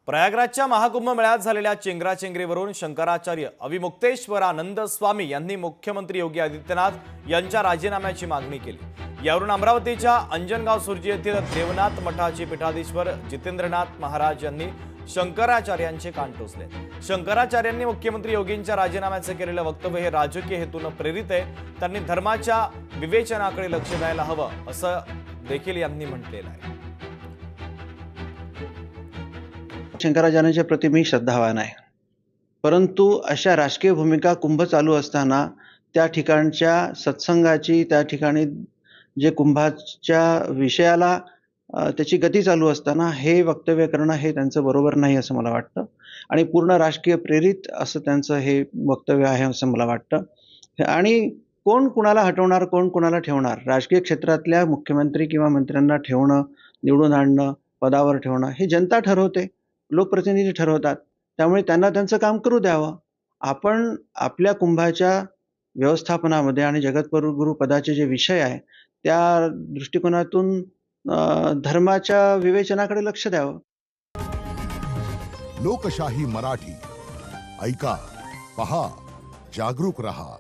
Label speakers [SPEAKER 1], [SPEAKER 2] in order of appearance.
[SPEAKER 1] प्रयागराजच्या महाकुंभ मेळ्यात झालेल्या चेंगराचेंगरीवरून शंकराचार्य अविमुक्तेश्वरानंद स्वामी यांनी मुख्यमंत्री योगी आदित्यनाथ यांच्या राजीनाम्याची मागणी केली। यावरून अमरावतीच्या अंजनगाव सुर्जी येथील देवनाथ मठाचे पीठाधीश्वर जितेंद्रनाथ महाराज यांनी शंकराचार्यांचे कान टोचले। शंकराचार्यांनी मुख्यमंत्री योगींच्या राजीनाम्याचे केलेले वक्तव्य हे राजकीय हेतूने प्रेरित आहे। त्यांनी धर्माच्या विवेचनाकडे लक्ष द्यायला हवं असं देखील यांनी म्हटलेलं आहे।
[SPEAKER 2] शंकराचार्यांच्या प्रति मी श्रद्धावान आहे, परंतु अशा राजकीय भूमिका कुंभ चालू असताना त्या ठिकाणच्या सत्संगाची, त्या ठिकाणी जे कुंभाच्या विषयाला त्याची गती चालू असताना हे वक्तव्य करणं हे त्यांचं बरोबर नाही असं मला वाटतं आणि पूर्ण राजकीय प्रेरित असं त्यांचं हे वक्तव्य आहे असं मला वाटतं। आणि कोण कुणाला हटवणार, कोण कुणाला ठेवणार, राजकीय क्षेत्रातल्या मुख्यमंत्री किंवा मंत्र्यांना ठेवणं, निवडून आणणं, पदावर ठेवणं हे जनता ठरवते, लोकप्रतिनिधी ठरवतात। त्यामुळे त्यांना त्यांचं काम करू द्यावं। आपण आपल्या कुंभाच्या व्यवस्थापनामध्ये आणि जगद्गुरू पदाचे जे विषय आहे त्या दृष्टिकोनातून धर्माच्या विवेचनाकडे लक्ष द्यावं।
[SPEAKER 3] लोकशाही मराठी ऐका, पहा, जागरूक रहा।